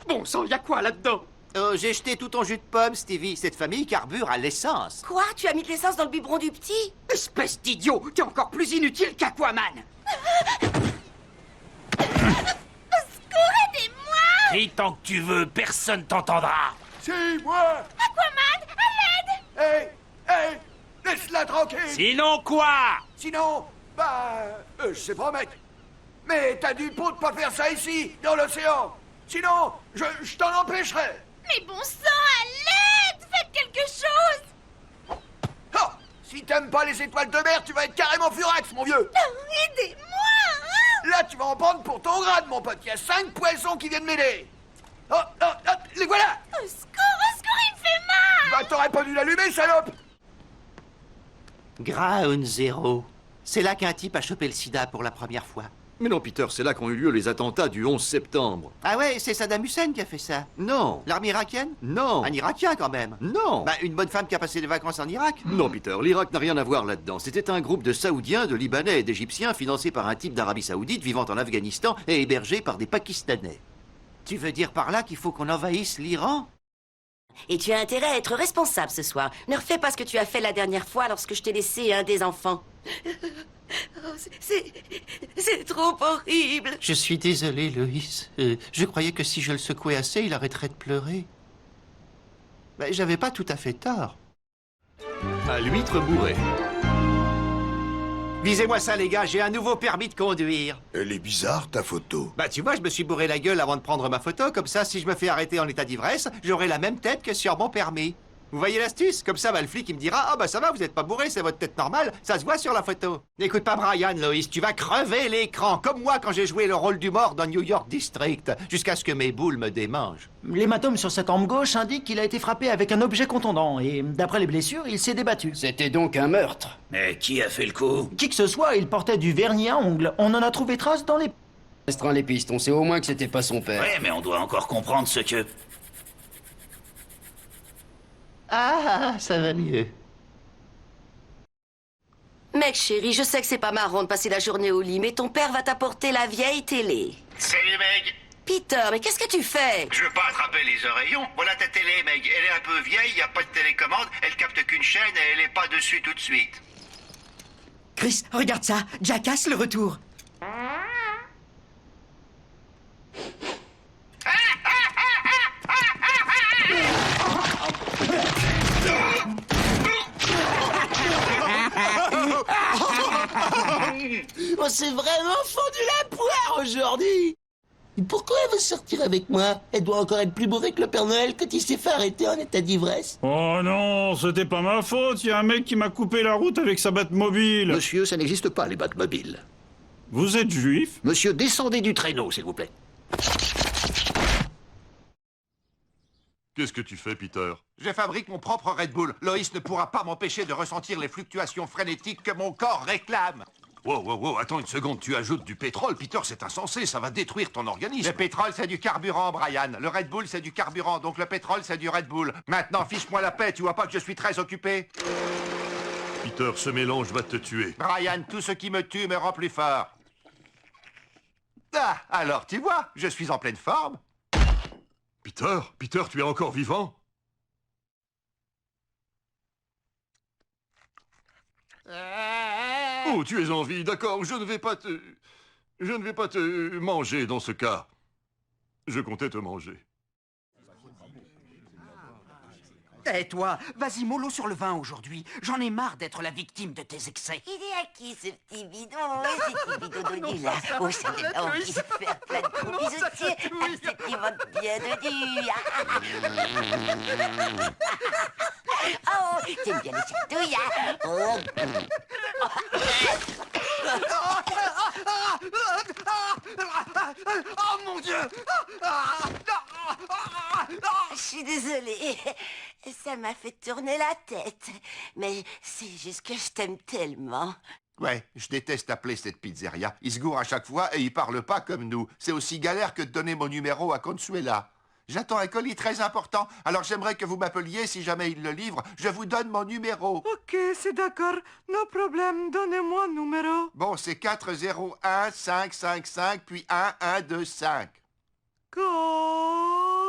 Bon sang, y a quoi là-dedans? Oh, j'ai jeté tout ton jus de pomme, Stevie. Cette famille carbure à l'essence. Quoi? Tu as mis de l'essence dans le biberon du petit? Espèce d'idiot, t'es encore plus inutile qu'Aquaman. Aidez-moi! Crie tant que tu veux, personne t'entendra. C'est moi! Aquaman, à l'aide! Hé! Laisse-la tranquille! Sinon quoi? Sinon, je sais pas, mec. Mais t'as du pot de pas faire ça ici, dans l'océan. Sinon, je t'en empêcherai. Mais bon sang, à l'aide! Faites quelque chose! Oh, si t'aimes pas les étoiles de mer, tu vas être carrément furax, mon vieux. Aidez-moi! Hein? Là, tu vas en prendre pour ton grade, mon pote. Il y a 5 poissons qui viennent m'aider. Oh, les voilà. Au secours, il me fait mal! Bah, t'aurais pas dû l'allumer, salope. Ground Zero. C'est là qu'un type a chopé le sida pour la première fois. Mais non, Peter, c'est là qu'ont eu lieu les attentats du 11 septembre. Ah ouais, c'est Saddam Hussein qui a fait ça. Non. L'armée irakienne? Non. Un Irakien quand même. Non. Bah, une bonne femme qui a passé des vacances en Irak. Non, Peter, l'Irak n'a rien à voir là-dedans. C'était un groupe de Saoudiens, de Libanais et d'Égyptiens financé par un type d'Arabie Saoudite vivant en Afghanistan et hébergé par des Pakistanais. Tu veux dire par là qu'il faut qu'on envahisse l'Iran? Et tu as intérêt à être responsable ce soir. Ne refais pas ce que tu as fait la dernière fois lorsque je t'ai laissé un des enfants. Oh, c'est trop horrible. Je suis désolé, Loïs. Je croyais que si je le secouais assez, il arrêterait de pleurer. Mais j'avais pas tout à fait tort. À l'huître bourrée. Visez-moi ça, les gars, j'ai un nouveau permis de conduire. Elle est bizarre, ta photo. Bah, tu vois, je me suis bourré la gueule avant de prendre ma photo. Comme ça, si je me fais arrêter en état d'ivresse, j'aurai la même tête que sur mon permis. Vous voyez l'astuce? Comme ça, bah, le flic, il me dira « Ah, bah ça va, vous êtes pas bourré, c'est votre tête normale, ça se voit sur la photo. » N'écoute pas Brian, Loïs, tu vas crever l'écran, comme moi quand j'ai joué le rôle du mort dans New York District, jusqu'à ce que mes boules me démangent. L'hématome sur sa tempe gauche indique qu'il a été frappé avec un objet contondant et, d'après les blessures, il s'est débattu. C'était donc un meurtre. Mais qui a fait le coup? Qui que ce soit, il portait du vernis à ongles. On en a trouvé trace dans les... Restreint les pistes, on sait au moins que c'était pas son père. Ouais, mais on doit encore comprendre ce que... Ah, ça va mieux. Mec chéri, je sais que c'est pas marrant de passer la journée au lit, mais ton père va t'apporter la vieille télé. Salut, Meg. Peter, mais qu'est-ce que tu fais? Je veux pas attraper les oreillons. Voilà ta télé, Meg. Elle est un peu vieille, y a pas de télécommande, elle capte qu'une chaîne et elle est pas dessus tout de suite. Chris, regarde ça, Jackass le retour. On s'est vraiment fondu la poire aujourd'hui. Pourquoi elle veut sortir avec moi? Elle doit encore être plus bourrée que le Père Noël quand il s'est fait arrêter en état d'ivresse. Oh non, c'était pas ma faute. Il y a un mec qui m'a coupé la route avec sa Batmobile. Monsieur, ça n'existe pas, les Batmobiles. Vous êtes juif? Monsieur, descendez du traîneau, s'il vous plaît. Qu'est-ce que tu fais, Peter? Je fabrique mon propre Red Bull. Loïs ne pourra pas m'empêcher de ressentir les fluctuations frénétiques que mon corps réclame. Wow, attends une seconde, tu ajoutes du pétrole, Peter, c'est insensé, ça va détruire ton organisme. Le pétrole, c'est du carburant, Brian. Le Red Bull, c'est du carburant, donc le pétrole, c'est du Red Bull. Maintenant, fiche-moi la paix, tu vois pas que je suis très occupé? Peter, ce mélange va te tuer. Brian, tout ce qui me tue me rend plus fort. Ah, alors tu vois, je suis en pleine forme. Peter, tu es encore vivant? Oh, tu es en vie, d'accord, je ne vais pas te manger dans ce cas. Je comptais te manger. Eh toi, vas-y mollo sur le vin aujourd'hui. J'en ai marre d'être la victime de tes excès. Il est à qui ce petit bidon? Ce petit bidon de là. Oh, ça me donne envie de faire plein de gros bisous dessus. C'est qui monte bien dessus. Oh, t'aimes bien les chatouilles, hein? Oh. Oh mon Dieu! Je suis désolée. Ça m'a fait tourner la tête. Mais c'est juste que je t'aime tellement. Ouais, je déteste appeler cette pizzeria. Ils se gourent à chaque fois et ils parlent pas comme nous. C'est aussi galère que de donner mon numéro à Consuela. J'attends un colis très important, alors j'aimerais que vous m'appeliez si jamais il le livre. Je vous donne mon numéro. Ok, c'est d'accord. No problème, donnez-moi un numéro. Bon, c'est 401 555 puis 1125. Quoi?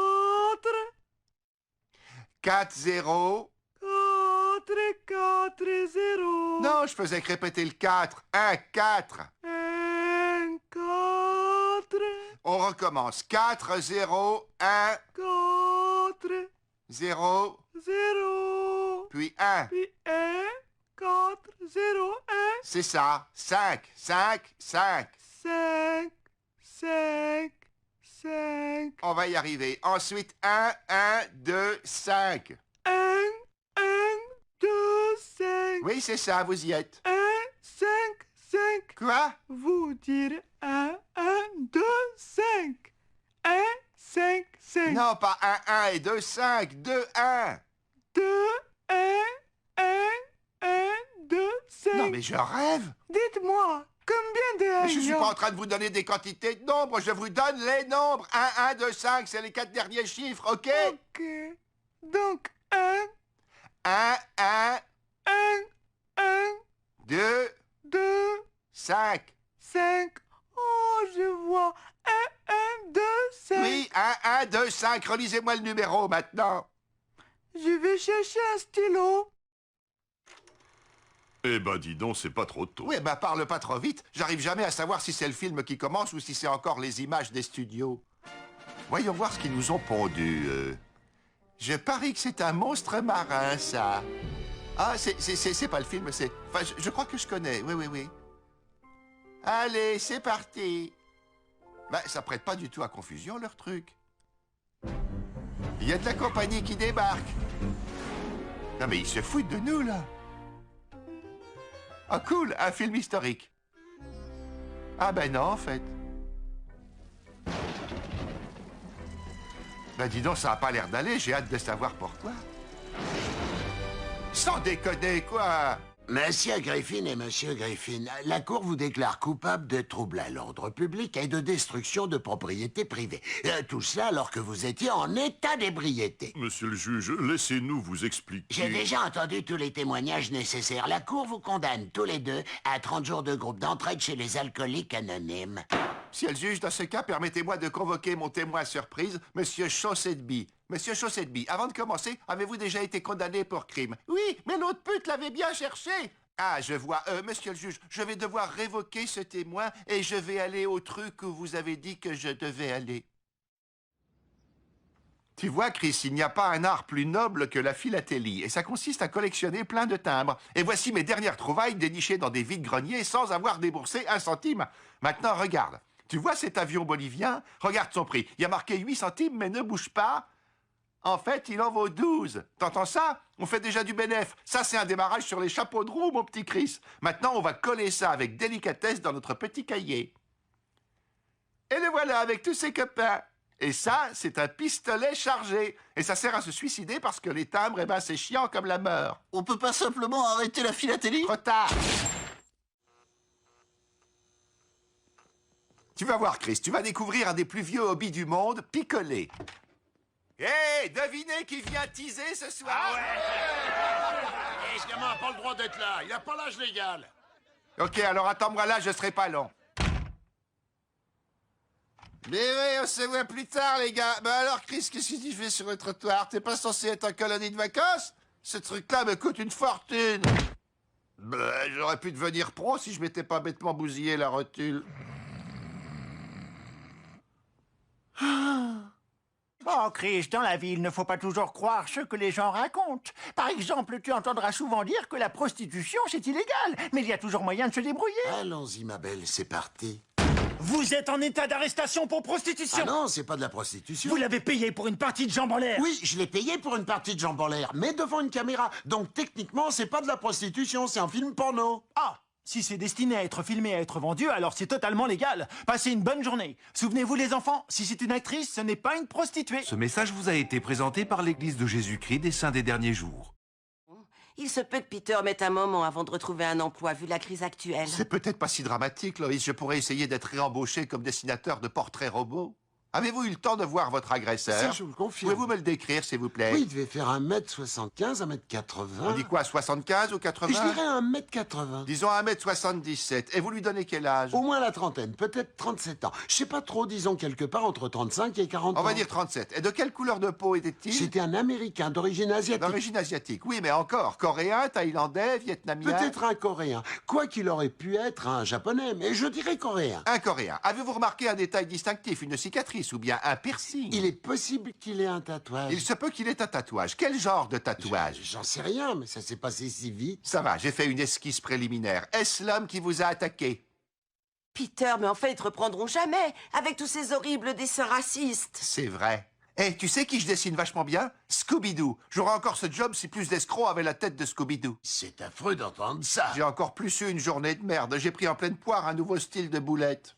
4, 0. 4, 4, 0. Non, je faisais que répéter le 4. 1, 4. 1, 4. On recommence. 4, 0, 1, 4, 0, 0. puis 1. Puis 1, 4, 0, 1. C'est ça. 5, 5, 5. 5, 5, 5. On va y arriver. Ensuite, 1, 1, 2, 5. 1, 1, 2, 5. Oui, c'est ça, vous y êtes. 1, 5, 5. Quoi? Vous dire 1, 1, 2, 5. 1, 5, 5. Non, pas 1, 1 et 2, 5. 2, 1. 2, 1, 1, 1, 2, 5. Non, mais je rêve. Dites-moi, combien de Mais je suis rayons? pas en train de vous donner des quantités de nombres, je vous donne les nombres. 1, 1, 2, 5, c'est les 4 derniers chiffres, ok? Ok. Donc, 1, 1, 1, 1, 1, 2, 2, 5. 5. Oh, je vois. 1, 1, 2, 5. Oui, 1, 1, 2, 5. Relisez-moi le numéro maintenant. Je vais chercher un stylo. Eh ben, dis donc, c'est pas trop tôt. Oui, ben, parle pas trop vite. J'arrive jamais à savoir si c'est le film qui commence ou si c'est encore les images des studios. Voyons voir ce qu'ils nous ont pondu. Je parie que c'est un monstre marin, ça. Ah, c'est pas le film, c'est... Enfin, je crois que je connais, oui, oui, oui. Allez, c'est parti. Ben, ça prête pas du tout à confusion, leur truc. Il y a de la compagnie qui débarque. Non, mais ils se foutent de nous, là. Ah, cool, un film historique. Ah ben non, en fait. Ben dis donc, ça a pas l'air d'aller, j'ai hâte de savoir pourquoi. Sans déconner, quoi. Monsieur Griffin et Monsieur Griffin, la Cour vous déclare coupable de trouble à l'ordre public et de destruction de propriété privée. Tout cela alors que vous étiez en état d'ébriété. Monsieur le juge, laissez-nous vous expliquer. J'ai déjà entendu tous les témoignages nécessaires. La Cour vous condamne tous les deux à 30 jours de groupe d'entraide chez les alcooliques anonymes. Si elle juge dans ce cas, permettez-moi de convoquer mon témoin surprise, Monsieur Chaussette-Bie. Monsieur Chaussette-Bie, avant de commencer, avez-vous déjà été condamné pour crime? Oui, mais l'autre pute l'avait bien cherché. Ah, je vois. Monsieur le juge, je vais devoir révoquer ce témoin et je vais aller au truc où vous avez dit que je devais aller. Tu vois, Chris, il n'y a pas un art plus noble que la philatélie, et ça consiste à collectionner plein de timbres. Et voici mes dernières trouvailles dénichées dans des vides-greniers sans avoir déboursé un centime. Maintenant, regarde. Tu vois cet avion bolivien? Regarde son prix. Il y a marqué 8 centimes, mais ne bouge pas. En fait, il en vaut 12. T'entends ça? On fait déjà du bénéf. Ça, c'est un démarrage sur les chapeaux de roue, mon petit Chris. Maintenant, on va coller ça avec délicatesse dans notre petit cahier. Et le voilà avec tous ses copains. Et ça, c'est un pistolet chargé. Et ça sert à se suicider parce que les timbres, eh ben, c'est chiant comme la mort. On peut pas simplement arrêter la philatélie? Trop tard. Tu vas voir, Chris, tu vas découvrir un des plus vieux hobbies du monde, picoler. Hé, devinez qui vient teaser ce soir? Ah ouais. Ce gamin n'a pas le droit d'être là. Il a pas l'âge légal. Ok, alors attends-moi là, je serai pas long. Mais oui, on se voit plus tard, les gars. Ben alors, Chris, qu'est-ce que tu fais sur le trottoir? T'es pas censé être en colonie de vacances? Ce truc-là me coûte une fortune. Ben, j'aurais pu devenir pro si je m'étais pas bêtement bousillé la rotule. Oh, Chris, dans la vie, il ne faut pas toujours croire ce que les gens racontent. Par exemple, tu entendras souvent dire que la prostitution, c'est illégal. Mais il y a toujours moyen de se débrouiller. Allons-y, ma belle, c'est parti. Vous êtes en état d'arrestation pour prostitution. Ah non, c'est pas de la prostitution. Vous l'avez payé pour une partie de jambes en l'air. Oui, je l'ai payé pour une partie de jambes en l'air, mais devant une caméra. Donc techniquement, c'est pas de la prostitution, c'est un film porno. Ah, si c'est destiné à être filmé et à être vendu, alors c'est totalement légal. Passez une bonne journée. Souvenez-vous les enfants, si c'est une actrice, ce n'est pas une prostituée. Ce message vous a été présenté par l'Église de Jésus-Christ des Saints des Derniers Jours. Il se peut que Peter mette un moment avant de retrouver un emploi, vu la crise actuelle. C'est peut-être pas si dramatique, Loïs. Je pourrais essayer d'être réembauché comme dessinateur de portraits robots. Avez-vous eu le temps de voir votre agresseur? Ça, je vous le confirme. Pouvez-vous me le décrire, s'il vous plaît? Oui, il devait faire 1m75, 1m80. On dit quoi, 75 ou 80? Je dirais 1m80. Disons 1m77. Et vous lui donnez quel âge? Au moins la trentaine, peut-être 37 ans. Je sais pas trop, disons quelque part entre 35 et 40 ans. On va dire 37. Et de quelle couleur de peau était-il? C'était un Américain d'origine asiatique. D'origine asiatique, oui, mais encore. Coréen, thaïlandais, vietnamien? Peut-être un Coréen. Quoi qu'il aurait pu être un Japonais, mais je dirais Coréen. Un Coréen. Avez-vous remarqué un détail distinctif, une cicatrice ou bien un piercing? Il est possible qu'il ait un tatouage. Il se peut qu'il ait un tatouage. Quel genre de tatouage? J'en sais rien, mais ça s'est passé si vite. Ça va, j'ai fait une esquisse préliminaire. Est-ce l'homme qui vous a attaqué? Peter, mais enfin, ils te reprendront jamais avec tous ces horribles dessins racistes. C'est vrai. Eh, tu sais qui je dessine vachement bien? Scooby-Doo. J'aurais encore ce job si plus d'escrocs avaient la tête de Scooby-Doo. C'est affreux d'entendre ça. J'ai encore plus eu une journée de merde. J'ai pris en pleine poire un nouveau style de boulette.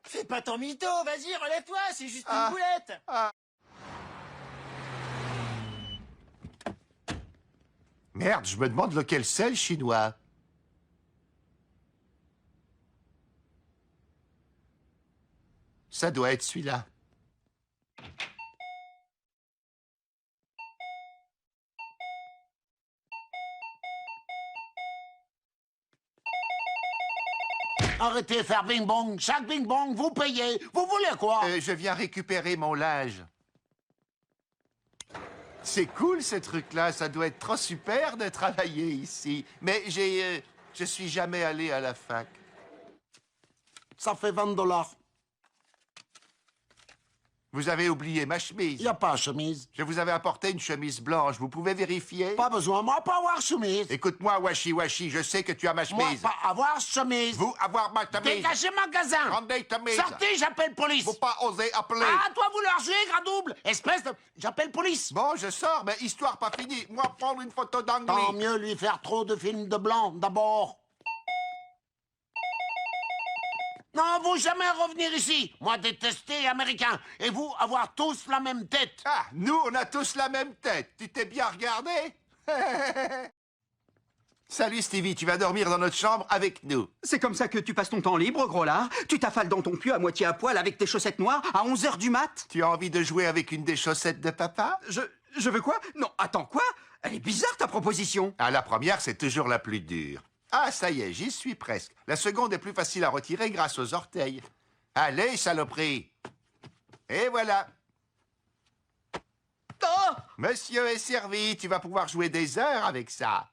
Fais pas ton mytho, vas-y, relève-toi, c'est juste une boulette. Merde, je me demande lequel c'est, le chinois. Ça doit être celui-là. Arrêtez de faire bing-bong. Chaque bing-bong, vous payez. Vous voulez quoi? Je viens récupérer mon linge. C'est cool, ce truc-là. Ça doit être trop super de travailler ici. Mais je suis jamais allé à la fac. Ça fait 20 $. Vous avez oublié ma chemise. Il n'y a pas de chemise. Je vous avais apporté une chemise blanche. Vous pouvez vérifier? Pas besoin, moi, pas avoir chemise. Écoute-moi, Washi, je sais que tu as ma Moi, chemise. pas avoir chemise. Vous, avoir ma chemise. Dégagez magasin. Rendez chemise. Sortez, j'appelle police. Faut pas oser appeler. Ah, toi, vous leur jouez, grand double. Espèce de... J'appelle police. Bon, je sors, mais histoire pas finie. Moi, prendre une photo Tant d'anglais. mieux lui faire trop de films de blanc, d'abord. Non, vous jamais revenir ici. Moi, détester américain. Et vous, avoir tous la même tête. Ah, nous, on a tous la même tête. Tu t'es bien regardé? Salut, Stevie, tu vas dormir dans notre chambre avec nous. C'est comme ça que tu passes ton temps libre, gros lard? Tu t'affales dans ton pieu à moitié à poil avec tes chaussettes noires à 11h du mat? Tu as envie de jouer avec une des chaussettes de papa? Je veux quoi? Non, attends, quoi? Elle est bizarre, ta proposition. Ah, la première, c'est toujours la plus dure. Ah, ça y est, j'y suis presque. La seconde est plus facile à retirer grâce aux orteils. Allez, saloperie. Et voilà. Oh! Monsieur est servi, tu vas pouvoir jouer des heures avec ça.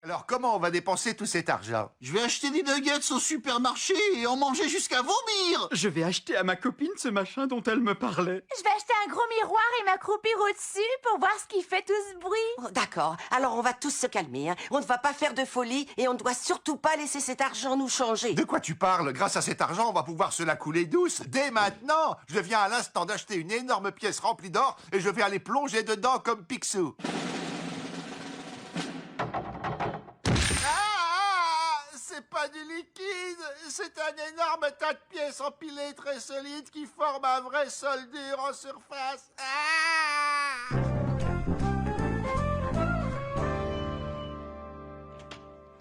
Alors, comment on va dépenser tout cet argent? Je vais acheter des nuggets au supermarché et en manger jusqu'à vomir. Je vais acheter à ma copine ce machin dont elle me parlait. Je vais acheter un gros miroir et m'accroupir au-dessus pour voir ce qui fait tout ce bruit. Oh, d'accord, alors on va tous se calmer. Hein. On ne va pas faire de folie et on ne doit surtout pas laisser cet argent nous changer. De quoi tu parles? Grâce à cet argent, on va pouvoir se la couler douce dès maintenant. Je viens à l'instant d'acheter une énorme pièce remplie d'or et je vais aller plonger dedans comme Picsou. C'est pas du liquide, c'est un énorme tas de pièces empilées très solides qui forment un vrai sol dur en surface. Ah!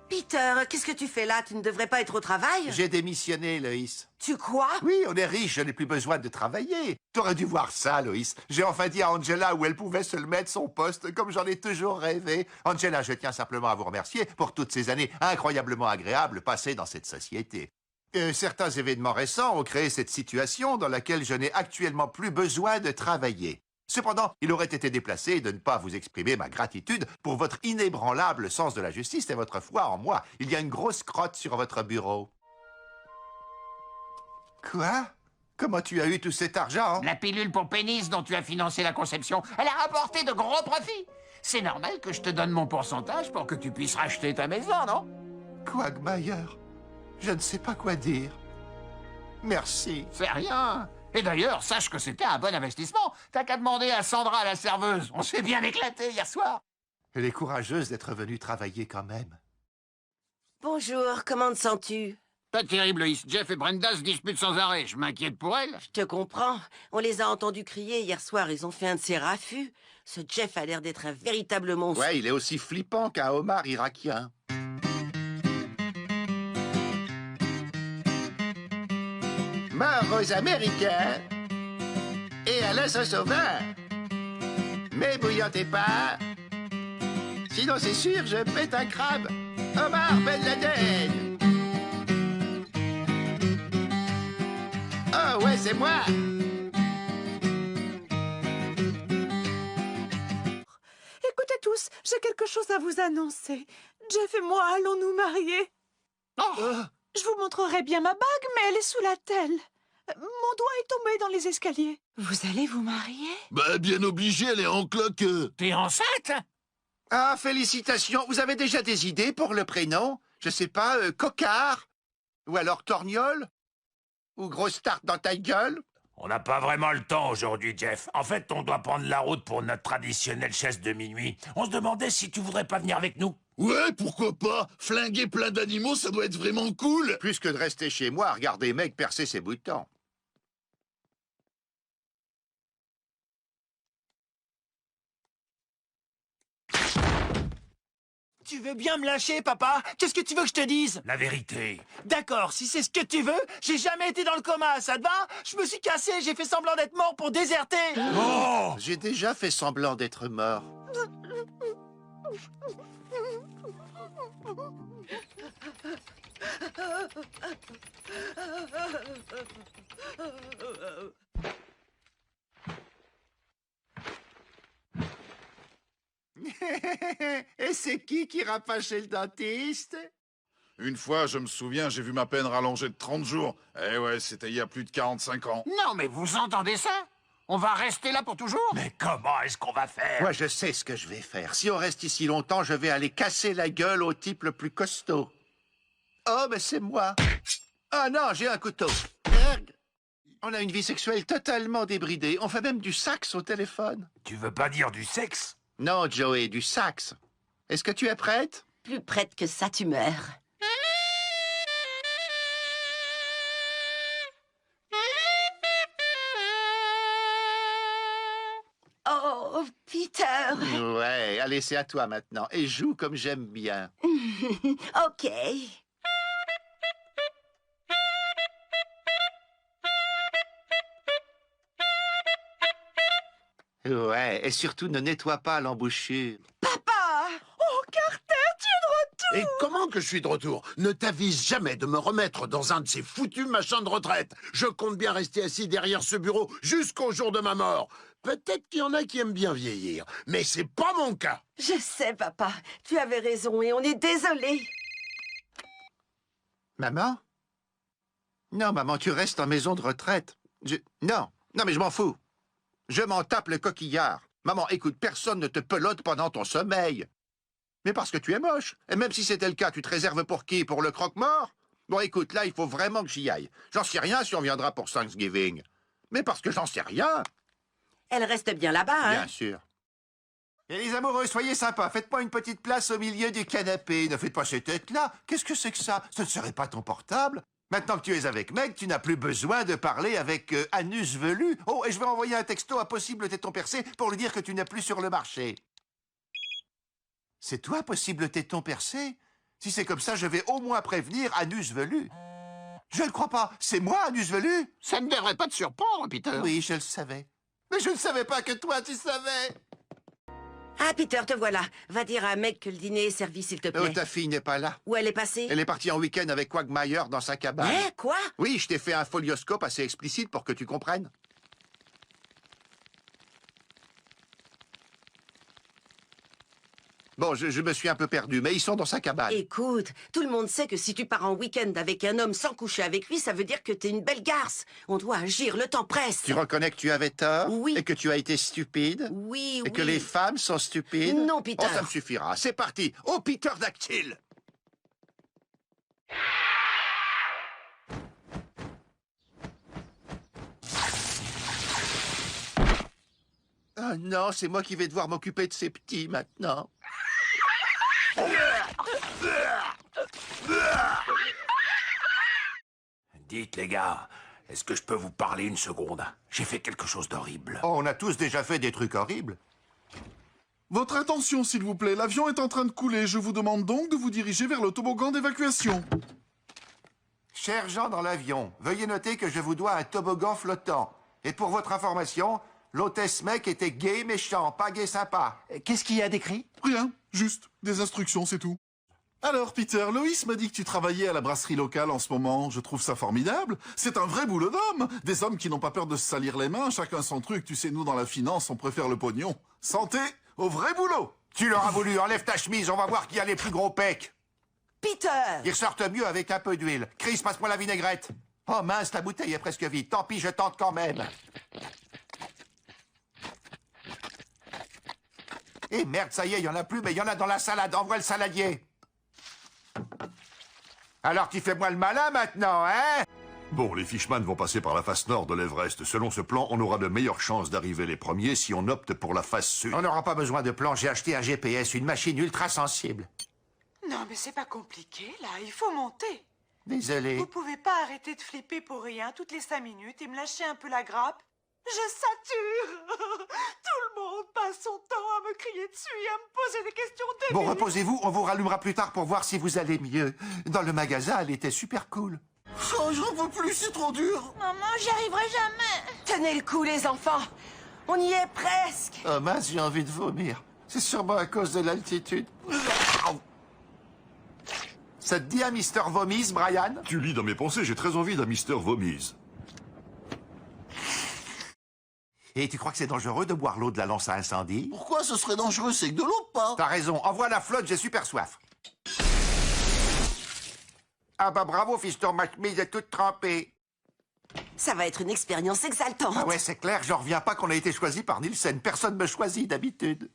Peter, qu'est-ce que tu fais là? Tu ne devrais pas être au travail? J'ai démissionné, Loïs. Tu quoi? Oui, on est riche, je n'ai plus besoin de travailler. T'aurais dû voir ça, Loïs. J'ai enfin dit à Angela où elle pouvait se le mettre, son poste, comme j'en ai toujours rêvé. Angela, je tiens simplement à vous remercier pour toutes ces années incroyablement agréables passées dans cette société. Certains événements récents ont créé cette situation dans laquelle je n'ai actuellement plus besoin de travailler. Cependant, il aurait été déplacé de ne pas vous exprimer ma gratitude pour votre inébranlable sens de la justice et votre foi en moi. Il y a une grosse crotte sur votre bureau. Quoi? Comment tu as eu tout cet argent? La pilule pour pénis dont tu as financé la conception, elle a rapporté de gros profits. C'est normal que je te donne mon pourcentage pour que tu puisses racheter ta maison, non? Quagmire, je ne sais pas quoi dire. Merci. C'est rien. Et d'ailleurs, sache que c'était un bon investissement. T'as qu'à demander à Sandra, la serveuse. On s'est bien éclaté hier soir. Elle est courageuse d'être venue travailler quand même. Bonjour, comment te sens-tu? Pas terrible, Loïs. Jeff et Brenda se disputent sans arrêt. Je m'inquiète pour elle. Je te comprends. On les a entendus crier hier soir. Ils ont fait un de ces raffus. Ce Jeff a l'air d'être un véritable monstre. Ouais, il est aussi flippant qu'un homard irakien. Mort aux Américains et à l'oiseau sauveur. Mais bouillantez pas, sinon c'est sûr je pète un crabe. Omar Ben Laden. Oh ouais, c'est moi. Écoutez tous, j'ai quelque chose à vous annoncer. Jeff et moi allons nous marier. Je vous montrerai bien ma bague, mais elle est sous la telle. Mon doigt est tombé dans les escaliers. Vous allez vous marier? Bah, bien obligé, elle est en cloque. T'es enceinte? Ah, félicitations. Vous avez déjà des idées pour le prénom? Je sais pas, Cocard? Ou alors Torgnole? Ou Grosse Tarte dans ta gueule? On n'a pas vraiment le temps aujourd'hui, Jeff. En fait, on doit prendre la route pour notre traditionnelle chasse de minuit. On se demandait si tu voudrais pas venir avec nous. Ouais, pourquoi pas? Flinguer plein d'animaux, ça doit être vraiment cool. Plus que de rester chez moi à regarder mec percer ses boutons. Tu veux bien me lâcher, papa? Qu'est-ce que tu veux que je te dise? La vérité. D'accord, si c'est ce que tu veux, j'ai jamais été dans le coma, ça te va? Je me suis cassé, j'ai fait semblant d'être mort pour déserter. Oh! J'ai déjà fait semblant d'être mort. Et c'est qui ira chez le dentiste? Une fois, je me souviens, j'ai vu ma peine rallongée de 30 jours. Eh ouais, c'était il y a plus de 45 ans. Non, mais vous entendez ça? On va rester là pour toujours? Mais comment est-ce qu'on va faire? Moi, je sais ce que je vais faire. Si on reste ici longtemps, je vais aller casser la gueule au type le plus costaud. Oh, mais c'est moi. Ah non, j'ai un couteau. Merde. On a une vie sexuelle totalement débridée. On fait même du sax au téléphone. Tu veux pas dire du sexe? Non, Joey, du sax. Est-ce que tu es prête? Plus prête que ça, tu meurs. Oh, Peter. Ouais, allez, c'est à toi maintenant. Et joue comme j'aime bien. OK. Ouais, et surtout ne nettoie pas l'embouchure. Papa! Oh, Carter, tu es de Et retour! comment que je suis de retour? Ne t'avise jamais de me remettre dans un de ces foutus machins de retraite. Je compte bien rester assis derrière ce bureau jusqu'au jour de ma mort. Peut-être qu'il y en a qui aiment bien vieillir, mais c'est pas mon cas. Je sais, papa. Tu avais raison et on est désolé. Maman? Non, maman, tu restes en maison de retraite. Non, mais je m'en fous. Je m'en tape le coquillard. Maman, écoute, personne ne te pelote pendant ton sommeil. Mais parce que tu es moche. Et même si c'était le cas, tu te réserves pour qui? Pour le croque-mort? Bon, écoute, là, il faut vraiment que j'y aille. J'en sais rien si on viendra pour Thanksgiving. Mais parce que j'en sais rien. Elle reste bien là-bas, hein? Bien sûr. Et les amoureux, soyez sympas. Faites-moi une petite place au milieu du canapé. Ne faites pas ces têtes-là. Qu'est-ce que c'est que ça? Ce ne serait pas ton portable? Maintenant que tu es avec Meg, tu n'as plus besoin de parler avec Anus Velu. Oh, et je vais envoyer un texto à Possible Téton Percé pour lui dire que tu n'es plus sur le marché. C'est toi, Possible Téton Percé? Si c'est comme ça, je vais au moins prévenir Anus Velu. Je ne crois pas. C'est moi, Anus Velu? Ça ne devrait pas te surprendre, Peter. Oui, je le savais. Mais je ne savais pas que toi, tu savais. Ah, Peter, te voilà. Va dire à Meg que le dîner est servi, s'il te plaît. Oh, ta fille n'est pas là. Où elle est passée? Elle est partie en week-end avec Quagmire dans sa cabane. Hein? Quoi? Oui, je t'ai fait un folioscope assez explicite pour que tu comprennes. Bon, je me suis un peu perdu, mais ils sont dans sa cabane. Écoute, tout le monde sait que si tu pars en week-end avec un homme sans coucher avec lui, ça veut dire que t'es une belle garce. On doit agir, le temps presse. Tu reconnais que tu avais tort? Oui. Et que tu as été stupide? Oui, Et que les femmes sont stupides? Non, Peter. Oh, ça me suffira. C'est parti. Oh, Peter Dactyle! Oh non, c'est moi qui vais devoir m'occuper de ces petits maintenant. Dites, les gars, est-ce que je peux vous parler une seconde? J'ai fait quelque chose d'horrible. Oh, on a tous déjà fait des trucs horribles. Votre attention, s'il vous plaît. L'avion est en train de couler. Je vous demande donc de vous diriger vers le toboggan d'évacuation. Chers gens dans l'avion, veuillez noter que je vous dois un toboggan flottant. Et pour votre information, l'hôtesse mec était gay méchant, pas gay sympa. Qu'est-ce qu'il y a d'écrit? Rien, juste des instructions, c'est tout. Alors, Peter, Loïs m'a dit que tu travaillais à la brasserie locale en ce moment. Je trouve ça formidable. C'est un vrai boulot d'homme. Des hommes qui n'ont pas peur de se salir les mains, chacun son truc. Tu sais, nous, dans la finance, on préfère le pognon. Santé au vrai boulot. Tu l'auras voulu, enlève ta chemise, on va voir qui a les plus gros pecs. Peter! Ils sortent mieux avec un peu d'huile. Chris, passe-moi la vinaigrette. Oh mince, la bouteille est presque vide. Tant pis, je tente quand même. Eh merde, ça y est, il y en a plus, mais il y en a dans la salade. Envoie le saladier. Alors tu fais-moi le malin maintenant, hein? Bon, les Fishman vont passer par la face nord de l'Everest. Selon ce plan, on aura de meilleures chances d'arriver les premiers si on opte pour la face sud. On n'aura pas besoin de plan. J'ai acheté un GPS, une machine ultra sensible. Non, mais c'est pas compliqué, là. Il faut monter. Désolé. Vous pouvez pas arrêter de flipper pour rien toutes les 5 minutes et me lâcher un peu la grappe? Je sature. Tout le monde passe son temps à me crier dessus et à me poser des questions débiles. Bon, reposez-vous, on vous rallumera plus tard pour voir si vous allez mieux. Dans le magasin, elle était super cool. Oh, j'en peux plus, c'est trop dur. Maman, j'y arriverai jamais. Tenez le coup, les enfants. On y est presque. Oh mince, j'ai envie de vomir. C'est sûrement à cause de l'altitude. Ça te dit un Mister Vomise, Brian? Tu lis dans mes pensées, j'ai très envie d'un Mister Vomise. Et tu crois que c'est dangereux de boire l'eau de la lance à incendie? Pourquoi ce serait dangereux? C'est que de l'eau, pas? T'as raison, envoie la flotte, j'ai super soif. Ah bah bravo, fiston, ma chemise est toute trempée. Ça va être une expérience exaltante. Ah ouais, c'est clair, j'en reviens pas qu'on ait été choisi par Nielsen. Personne me choisit d'habitude.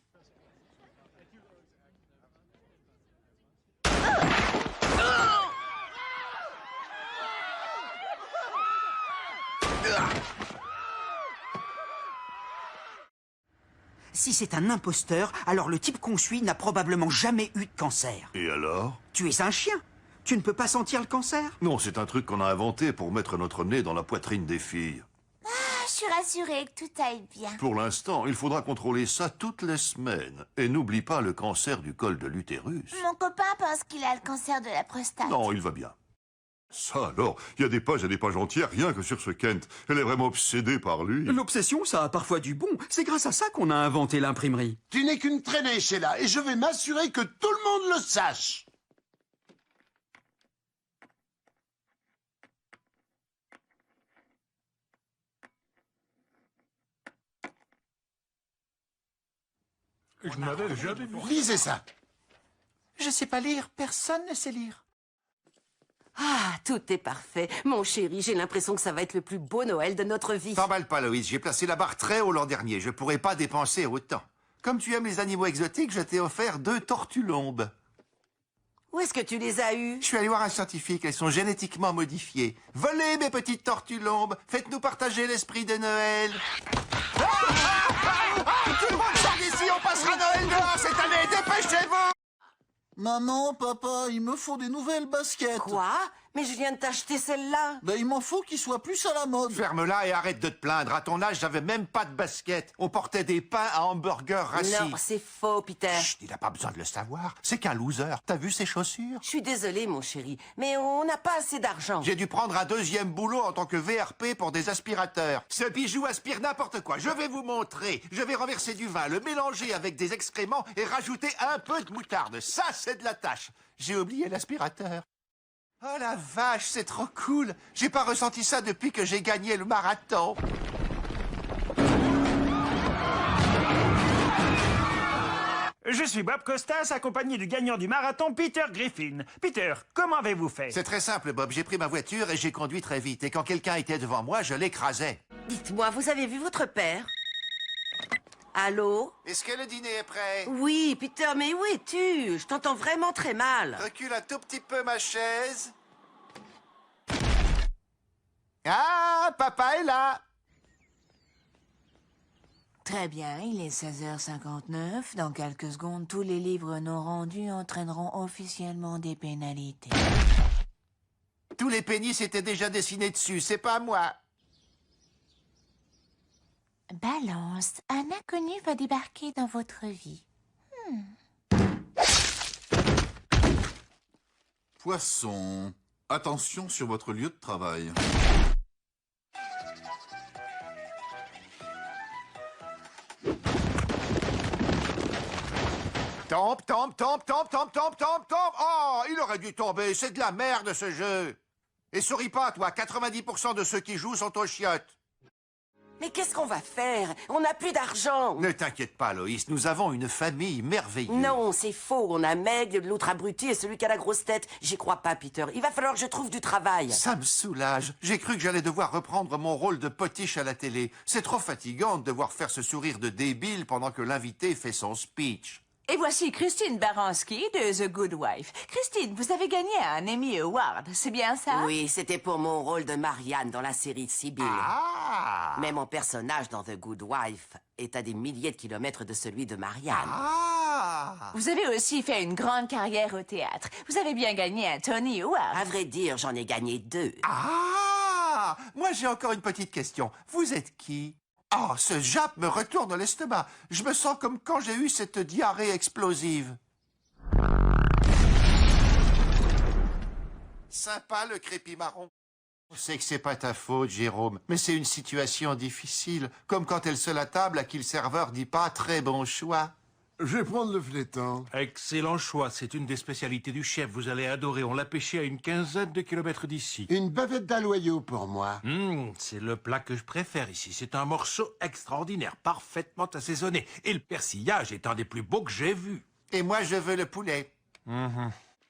Si c'est un imposteur, alors le type qu'on suit n'a probablement jamais eu de cancer. Et alors? Tu es un chien. Tu ne peux pas sentir le cancer? Non, c'est un truc qu'on a inventé pour mettre notre nez dans la poitrine des filles. Ah, je suis rassurée que tout aille bien. Pour l'instant, il faudra contrôler ça toutes les semaines. Et n'oublie pas le cancer du col de l'utérus. Mon copain pense qu'il a le cancer de la prostate. Non, il va bien. Ça alors, il y a des pages et des pages entières rien que sur ce Kent. Elle est vraiment obsédée par lui. L'obsession, ça a parfois du bon. C'est grâce à ça qu'on a inventé l'imprimerie. Tu n'es qu'une traînée, Sheila, et je vais m'assurer que tout le monde le sache. Je n'avais jamais vu. Lisez ça. Je sais pas lire, personne ne sait lire. Ah, tout est parfait. Mon chéri, j'ai l'impression que ça va être le plus beau Noël de notre vie. T'emballe pas, Loïs, j'ai placé la barre très haut l'an dernier. Je pourrais pas dépenser autant. Comme tu aimes les animaux exotiques, je t'ai offert 2 tortues lombes. Où est-ce que tu les as eus? Je suis allé voir un scientifique, elles sont génétiquement modifiées. Volez, mes petites tortues lombes, faites-nous partager l'esprit de Noël. Tout le monde sort d'ici, on passera Noël dehors cette année, dépêchez-vous! Maman, papa, il me faut des nouvelles baskets. Quoi? Mais je viens de t'acheter celle-là. Ben, il m'en faut qu'ils soient plus à la mode. Ferme-la et arrête de te plaindre. À ton âge, j'avais même pas de basket. On portait des pains à hamburger rassis. Non, c'est faux, Peter. Chut, il n'a pas besoin de le savoir. C'est qu'un loser. T'as vu ses chaussures? Je suis désolée, mon chéri, mais on n'a pas assez d'argent. J'ai dû prendre un 2e boulot en tant que VRP pour des aspirateurs. Ce bijou aspire n'importe quoi. Je vais vous montrer. Je vais renverser du vin, le mélanger avec des excréments et rajouter un peu de moutarde. Ça, c'est de la tâche. J'ai oublié l'aspirateur. Oh la vache, c'est trop cool. J'ai pas ressenti ça depuis que j'ai gagné le marathon. Je suis Bob Costas, accompagné du gagnant du marathon, Peter Griffin. Peter, comment avez-vous fait? C'est très simple, Bob. J'ai pris ma voiture et j'ai conduit très vite. Et quand quelqu'un était devant moi, je l'écrasais. Dites-moi, vous avez vu votre père? Allô? Est-ce que le dîner est prêt? Oui, Peter, mais où es-tu? Je t'entends vraiment très mal. Recule un tout petit peu ma chaise. Ah, papa est là. Très bien, il est 16h59. Dans quelques secondes, tous les livres non rendus entraîneront officiellement des pénalités. Tous les pénis étaient déjà dessinés dessus, c'est pas moi. Balance, un inconnu va débarquer dans votre vie. Poisson. Attention sur votre lieu de travail. Tombe, tombe, tombe, tombe, tombe, tombe, tombe, tombe. Oh, il aurait dû tomber, c'est de la merde ce jeu. Et souris pas, toi, 90% de ceux qui jouent sont aux chiottes. Mais qu'est-ce qu'on va faire? On n'a plus d'argent. Ne t'inquiète pas, Loïs, nous avons une famille merveilleuse. Non, c'est faux. On a Meg, l'autre abruti et celui qui a la grosse tête. J'y crois pas, Peter. Il va falloir que je trouve du travail. Ça me soulage. J'ai cru que j'allais devoir reprendre mon rôle de potiche à la télé. C'est trop fatigant de devoir faire ce sourire de débile pendant que l'invité fait son speech. Et voici Christine Baranski de The Good Wife. Christine, vous avez gagné un Emmy Award, c'est bien ça? Oui, c'était pour mon rôle de Marianne dans la série Sibylle. Ah! Mais mon personnage dans The Good Wife est à des milliers de kilomètres de celui de Marianne. Ah! Vous avez aussi fait une grande carrière au théâtre. Vous avez bien gagné un Tony Award. À vrai dire, j'en ai gagné 2. Ah! Moi, j'ai encore une petite question. Vous êtes qui? Oh, ce jappe me retourne l'estomac. Je me sens comme quand j'ai eu cette diarrhée explosive. Sympa, le crépi marron. Je sais que c'est pas ta faute, Jérôme, mais c'est une situation difficile. Comme quand elle seule à table à qui le serveur dit pas « très bon choix ». Je vais prendre le flétan. Excellent choix, c'est une des spécialités du chef. Vous allez adorer, on l'a pêché à une quinzaine de kilomètres d'ici. Une bavette d'aloyaux pour moi. C'est le plat que je préfère ici. C'est un morceau extraordinaire, parfaitement assaisonné. Et le persillage est un des plus beaux que j'ai vus. Et moi, je veux le poulet.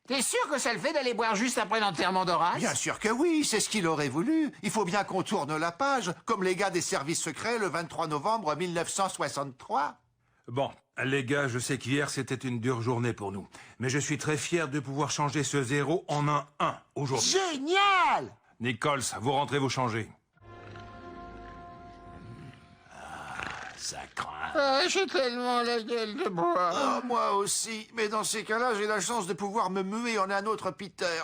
T'es sûr que ça le fait d'aller boire juste après l'enterrement d'Horace? Bien sûr que oui, c'est ce qu'il aurait voulu. Il faut bien qu'on tourne la page, comme les gars des services secrets le 23 novembre 1963. Bon, les gars, je sais qu'hier, c'était une dure journée pour nous. Mais je suis très fier de pouvoir changer ce 0 en un 1 aujourd'hui. Génial! Nichols, vous rentrez vous changer. Ça craint. J'ai tellement la gueule de bois. Oh, moi aussi. Mais dans ces cas-là, j'ai la chance de pouvoir me muer en un autre Peter.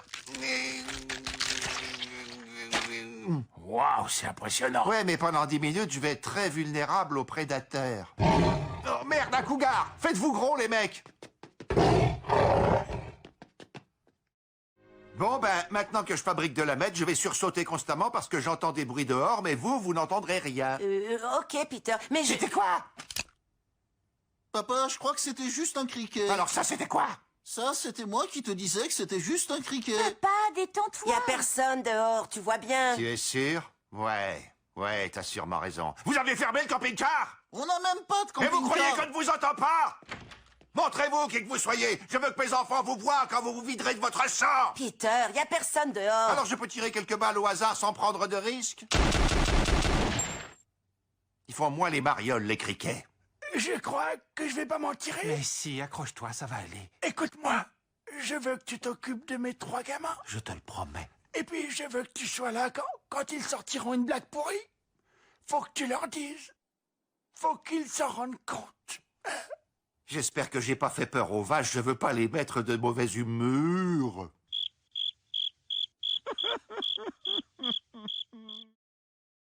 Waouh, c'est impressionnant. Ouais, mais pendant 10 minutes, je vais être très vulnérable aux prédateurs. Oh merde, un cougar! Faites-vous gros, les mecs! Bon, ben, maintenant que je fabrique de la meth, je vais sursauter constamment parce que j'entends des bruits dehors, mais vous n'entendrez rien. Ok, Peter, mais je... C'était quoi? Papa, je crois que c'était juste un criquet. Alors ça, c'était quoi? Ça, c'était moi qui te disais que c'était juste un criquet. Papa, détends-toi. Y a personne dehors, tu vois bien. Tu es sûr? Ouais, t'as sûrement raison. Vous avez fermé le camping-car? On n'a même pas de Et camping-car. vous croyez qu'on ne vous entend pas? Montrez-vous qui que vous soyez. Je veux que mes enfants vous voient quand vous vous viderez de votre sang. Peter, y a personne dehors. Alors je peux tirer quelques balles au hasard sans prendre de risques? Ils font moins les marioles, les criquets. Je crois que je vais pas m'en tirer. Mais si, accroche-toi, ça va aller. Écoute-moi, je veux que tu t'occupes de mes 3 gamins. Je te le promets. Et puis, je veux que tu sois là quand ils sortiront une blague pourrie. Faut que tu leur dises. Faut qu'ils s'en rendent compte. J'espère que j'ai pas fait peur aux vaches, je veux pas les mettre de mauvaise humeur.